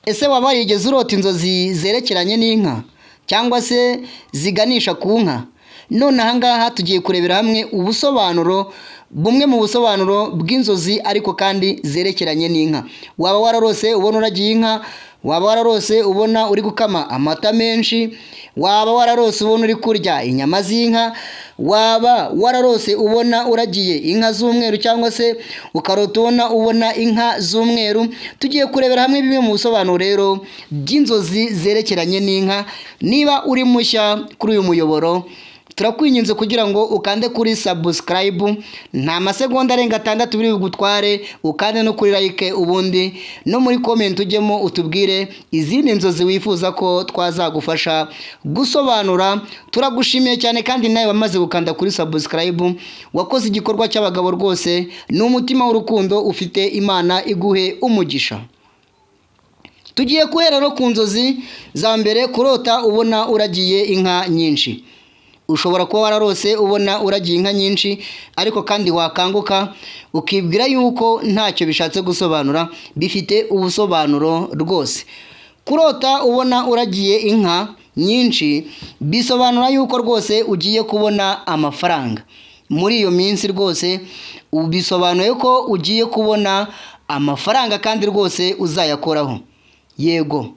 Ese waba warigeze urota inzozi zerekeranye n'inka cyangwa se ziganisha ku nka? None aha ngaha tugiye kurebera hamwe ubusobanuro, bumwe mu busobanuro bw'inzozi ariko kandi zerekeranye n'inka. Waba wararose ubona uragiye inka, waba wararose ubona uri gukama amata menshi, waba wararose ubona uri kurya inyama z'inka, waba wararose ubona uragiye inka z'umweru cyangwa se ukarota ubona inka z'umweru. Tugiye kurebera hamwe bimwe mu busobanuro rero by'inzozi zerekeranye n'inka. Niba uri mushya kuri uyu muyoboro, turakwinginze kugira ngo ukande kuri subscribe, nta masegonda arenga 6 biri bugutware, ukande no kuri like, ubundi no muri comment ujyemo utubwire izindi nzozi wifuza ko twazagufasha gusobanura. Turagushimiye cyane kandi nawe wamaze gukanda kuri subscribe, wakoze igikorwa cy'abagabo rwose, n'umutima w'urukundo ufite, Imana iguhe umugisha. Tugiye kuhera no ku nzozi za mbere, kurota ubona uragiye inka nyinshi. Ushobora kuba wararose ubona uragiye inka nyinshi ariko kandi wakanguka ukibwira yuko ntacyo bishatse gusobanura, bifite ubusobanuro rwose. Kurota ubona uragiye inka nyinshi bisobanura yuko rwose ugiye kubona amafaranga muri iyo minsi. Rwose bisobanuye ko ugiye kubona amafaranga kandi rwose uzayakoraho. Yego,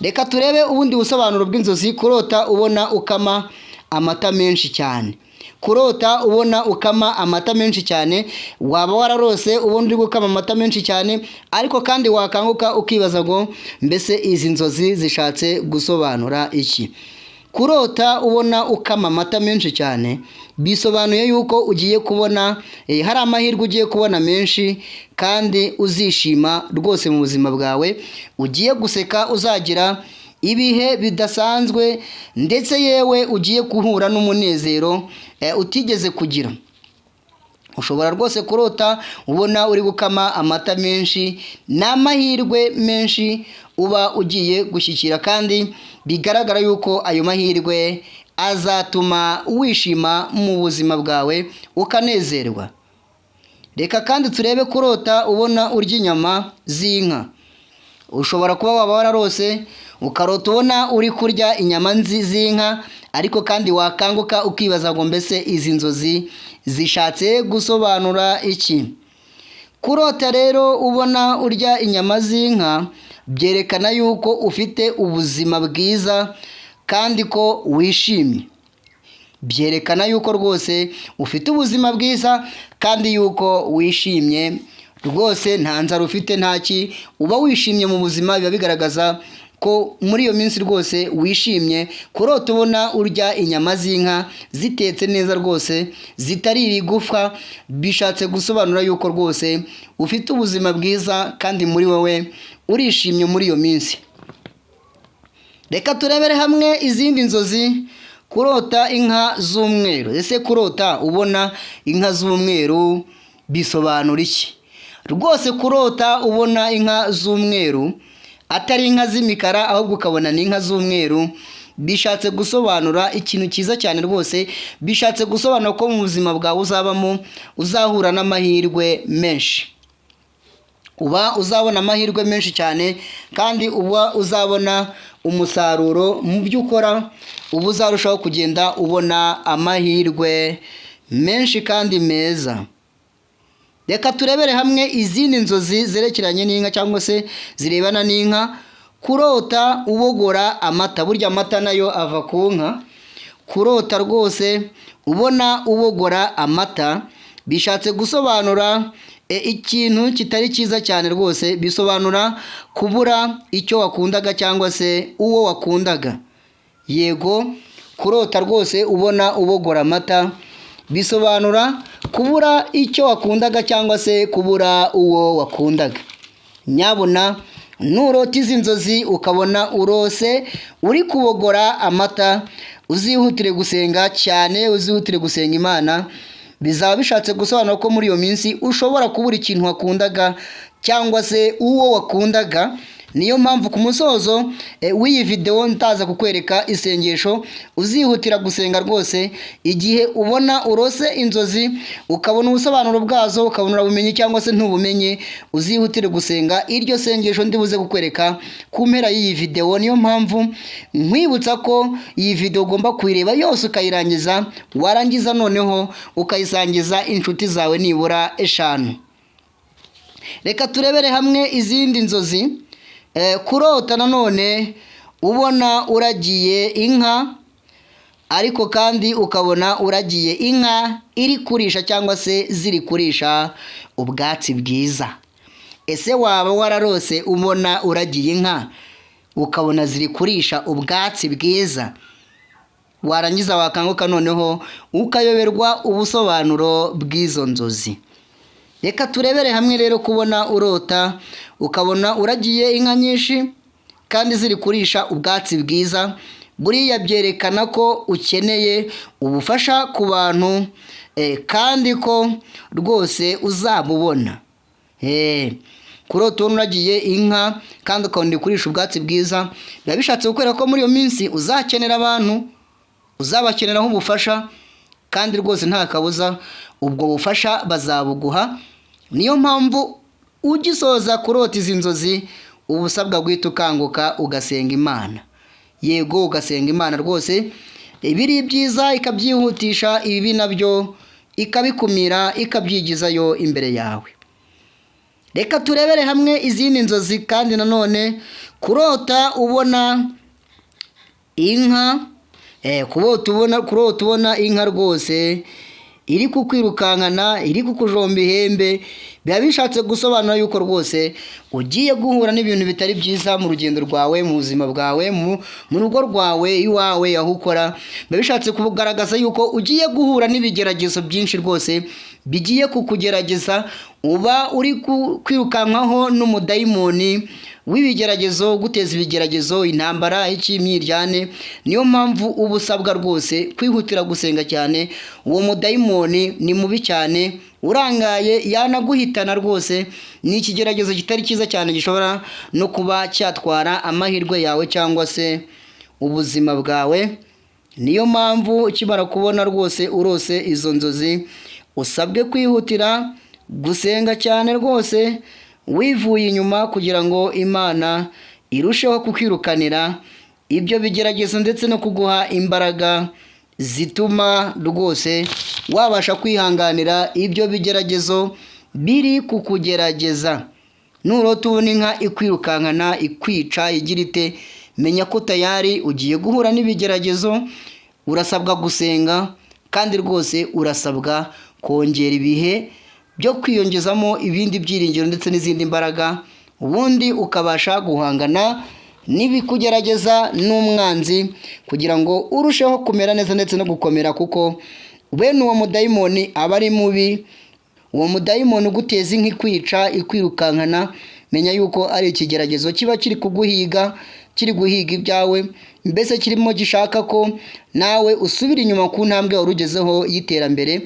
reka turebe ubundi busobanuro bw'inzozi. Kurota ubona ukama amata menshi cyane. Kurota ubona ukama amata menshi cyane, waba wararose ubona uri gukama amata menshi cyane ariko kandi wakanguka ukibaza ngo mbese izi nzozi zishatse gusobanura iki? Kurota ubona ukama amata menshi cyane bisobanuye yuko ugiye kubona hari amahirwe ugiye kubona menshi kandi uzishima rwose mu buzima bwawe. Ugiye guseka, uzagira ibihe bidasanzwe ndetse yewe ugiye guhura n'umunezero utigeze kugira. Ushobora rwose kurota ubona uri gukama amata menshi, n'amahirwe menshi uba ugiye gushyikira kandi bigaragara yuko ayo mahirwe azatuma wishima mu buzima bwawe ukanezerwa. Reka kandi turebe kurota ubona urya inyama z'inka. Ushobora kuba waba wararose ukarota ubona uri kurya inyama z'inka ariko kandi wakanguka ukibaza ngo mbese izi nzozi zishatse gusobanura iki? Kurota rero ubona urya inyama z'inka byerekana yuko ufite ubuzima bwiza kandi ko wishimye. Byerekana yuko rwose ufite ubuzima bwiza kandi yuko wishimye rwose, nta nzara ufite, ntaki, uba wishimye mu buzima. Biba bigaragaza ko muri iyo minsi rwose wishimye. Kurota ubona urya inyama z'inka zitetse neza rwose, zitari ibigufwa, bishatse gusobanura yuko rwose ufite ubuzima bwiza kandi muri wowe urishimye muri iyo minsi. Reka turebere hamwe izindi nzozi. Kurota inka z'umweru. Ese kurota ubona inka z'umweru bisobanura iki? Rwose kurota ubona inka z'umweru atari inka z'imikara ahubwo ukabona ni inka z'umweru, bishatse gusobanura ikintu cyiza cyane rwose. Bishatse gusobanura ko mu buzima bwawe uzahura n'amahirwe menshi. Uba uzabona amahirwe menshi cyane kandi uba uzabona umusaruro mu byo ukora. Uba uzarushaho kugenda ubona amahirwe menshi kandi meza. Reka turebere hamwe izindi nzozi zerekeranye n'inka cyangwa se zirebana n'inka. Kurota ubogora amata. Burya amata nayo ava ku nka. Kurota rwose ubona ubogora amata bishatse gusobanura ikintu kitari cyiza cyane rwose. Bisobanura kubura icyo wakundaga cyangwa se uwo wakundaga. Yego, kurota rwose ubona ubogora amata bisobanura kubura icyo wakundaga cyangwa se kubura uwo wakundaga. Nyabuna nurota izi nzozi ukabona urose uri kubogora amata, uzihutire gusenga cyane, uzihutire gusenga Imana. Bizaba bishatse gusobanura ko muri iyo minsi ushobora kubura ikintu wakundaga cyangwa se uwo wakundaga niyo mpamvu ku musozo w'iyi video ntaza kukwereka isengesho uzihutira gusenga rwose igihe ubona urose inzozi ukabona ubusobanuro bwazo ukabona urabumenye cyangwa se ntubumenye uzihutire gusenga iryo sengesho ndibuze kukwereka ku mpera y'iyi video. Niyo mpamvu nkwibutsa ko iyi video ugomba kuyireba yose ukayirangiza, warangiza noneho ukayisangiza inshuti zawe nibura 5. Reka turebere hamwe izindi nzozi. Kurota nanone ubona uragiye inka, ariko kandi ukabona uragiye inka iri kurisha cyangwa se ziri kurisha ubwatsi bwiza. Ese waba wararose ubona uragiye inka ukabona ziri kurisha ubwatsi bwiza? Warangiza wakanguka noneho ukayoberwa ubusobanuro bw'izo nzozi. Reka turebere hamwe rero kubona urota ukabona uragiye inka nyinshi kandi ziri kurisha ubwatsi bwiza. Buriya byerekana ko ukeneye ubufasha ku bantu kandi ko rwose uzabubona. Kurota uragiye inka kandi ukabona kurisha ubwatsi bwiza biba bishatse gukora ko muri iyo minsi uzakenera abantu, uzabakeneraho ubufasha kandi rwose nta kabuza ubwo bufasha bazabuguha. Niyo mpamvu ugisoza kurota izi nzozi ubusabwa guhita ukanguka ugasenga Imana. Yego, ugasenga Imana rwose, ibiri byiza ikabyihutisha, ibibi nabyo ikabikumira ikabyigizayo imbere yawe. Reka turebere hamwe izindi nzozi kandi nanone. Kurota ubona inka, kurota ubona inka rwose iri kukwirukankana, iri kukujomba ihembe, biba bishatse gusobanura yuko rwose ugiye guhura n'ibintu bitari byiza mu rugendo rwawe, mu buzima bwawe, mu rugo rwawe, iwawe, aho ukora. Biba bishatse kugaragaza yuko ugiye guhura n'ibigeragezo byinshi rwose bigiye kukugerageza. Uba uri kwirukankaho n'umudayimoni w'ibigeragezo, guteza ibigeragezo, intambara, imyiryane. Niyo mpamvu uba usabwa rwose kwihutira gusenga cyane. Uwo mudayimoni ni mubi cyane, urangaye yanaguhitana rwose. Ni ikigeragezo kitari cyiza cyane, gishobora no kuba cyatwara amahirwe yawe cyangwa se ubuzima bwawe. Niyo mpamvu ukimara kubona rwose urose izo nzozi usabwe kwihutira gusenga cyane rwose, wivuye inyuma kugira ngo Imana irusheho kukwirukanira ibyo bigeragezo ndetse no kuguha imbaraga zituma rwose wabasha kwihanganira ibyo bigeragezo biri kukugerageza. Nurota ubona inka ikwirukankana, ikwica, igira ite, menya ko tayari ugiye guhura n'ibigeragezo. Urasabwa gusenga kandi rwose urasabwa kongera ibihe byo kwiyongezamo ibindi byiringiro ndetse n'izindi mbaraga, ubundi ukabasha guhangana n'ibikugerageza n'umwanzi kugira ngo urusheho kumera neza ndetse no gukomera, kuko bene uwo mudayimoni aba ari mubi. Uwo mudayimoni uguteza inka ikwica, ikwirukankana, menya yuko ari ikigeragezo kiba kiri kuguhiga, kiri guhiga ibyawe, mbese kirimo gishaka ko nawe usubira inyuma ku ntambwe urugezeho y'iterambere.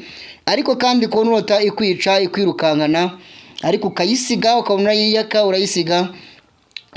Ariko kandi ko nurota ikwica, ikwirukankana, ariko ukayisiga, ukabona yiyaka urayisiga,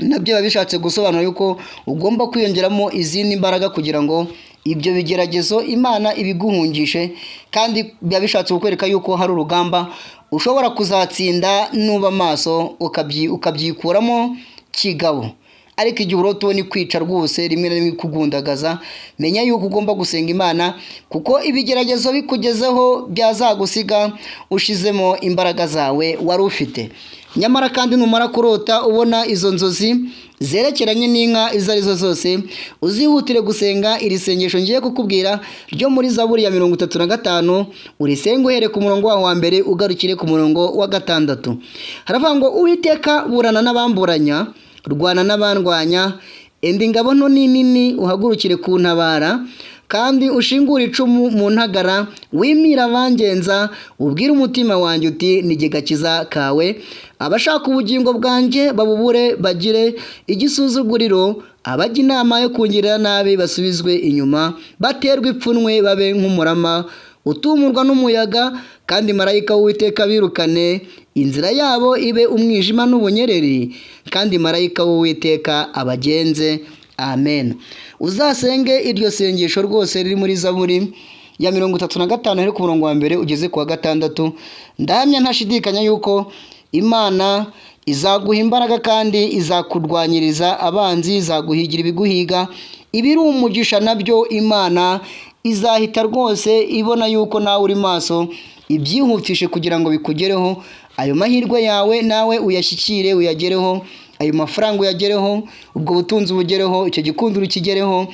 nabyo biba bishatse gusobanura yuko ugomba kwiyongeramo izindi mbaraga kugira ngo ibyo bigeragezo Imana ibiguhungishe. Kandi biba bishatse kukwereka yuko hari urugamba ushobora kuzatsinda nuba maso ukabyikuramo kigabo. Ariko igihe urota ubona ikwica rwose rimwe na rimwe kugundagaza, menya yuko ugomba gusenga Imana, kuko ibigeragezo bikugezeho byazagusiga ushizemo imbaraga zawe wari ufite. Nyamara kandi numara kurota ubona izo nzozi zerekeranye n'inka izo arizo zose, uzihutire gusenga iri sengesho ngiye kukubwira ryo muri Zaburi ya 35, urisenga uhere ku murongo wa mbere ugarukire ku murongo wa 6. Haravuga ngo Uwiteka burana n'abamburanya, rwana n'abandwanya, enda ingabo nto nini uhagurukire kuntabara, kandi ushingure icumu mu ntagara, wimira abangenza, ubwire umutima wanjye uti nige gakiza kawe. Abashaka ubugingo bwanjye babubure, bagire igisuzuguriro, abajya inama yo kungirira nabi basubizwe inyuma, baterwa ipfunwe babe nk'umurama utumurwa n'umuyaga, kandi marayika w'Uwiteka birukane inzira yabo ibe umwijima n'ubunyereri, kandi marayika w'Uwiteka abagenze. Amen. Uzasenge iryo sengesho rwose riri muri Zaburi ya 35 ari ku murongo wa mbere ugeze ku wa 6. Ndahamya ntashidikanya yuko Imana izaguha imbaraga kandi izakurwanyiriza abanzi, izaguhigira ibiguhiga. Ibiri umugisha nabyo Imana izahita rwose ibona yuko nawe uri maso, ibyihutishe kugira ngo bikugereho. Ayo mahirwe yawe nawe uyashyikire, uyagereho. Ayo mafaranga uyagereho, ubwo butunzi bugereho, icyo gikundiro kigereho.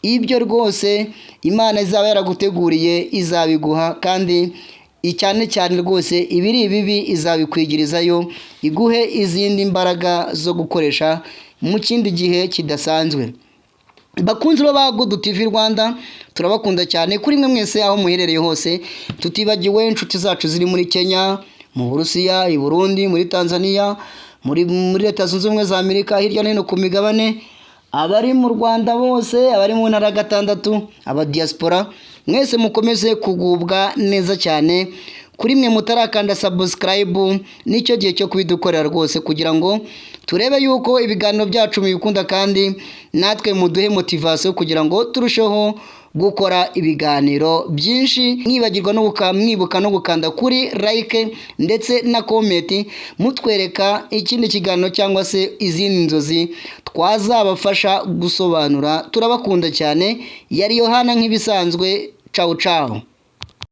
Ibyo rwose Imana izaba yaraguteguriye izabiguha, kandi cyane cyane rwose ibiri ibibi izabikwigirizayo, iguhe izindi mbaraga zo gukoresha mu kindi gihe kidasanzwe. Bakunzi ba Good TV Rwanda, turabakunda cyane kuri mwe mwese aho muherereye hose, tutibagiwe inshuti zacu ziri muri Kenya, mu Burusiya, i Burundi, muri Tanzania, muri Leta Zunze Ubumwe za Amerika, hirya no hino ku migabane, abari mu Rwanda bose, abari mu ntara 6, aba diaspora, mwese mukomeze kugubwa neza cyane. Kuri mwe mutarakanda subscribe, nicyo gihe cyo kubidukorera rwose, kugira ngo turebe yuko ibiganiro byacu mubikunda, kandi natwe muduhe motivation kugira ngo turusheho gukora ibiganiro byinshi. Mwibagirwa no mwibuka no gukanda kuri like ndetse na comment, mutwereka ikindi kiganiro cyangwa se izindi nzozi twazabafasha gusobanura. Turabakunda cyane. Yari Yohana nk'ibisanzwe. Ciao ciao.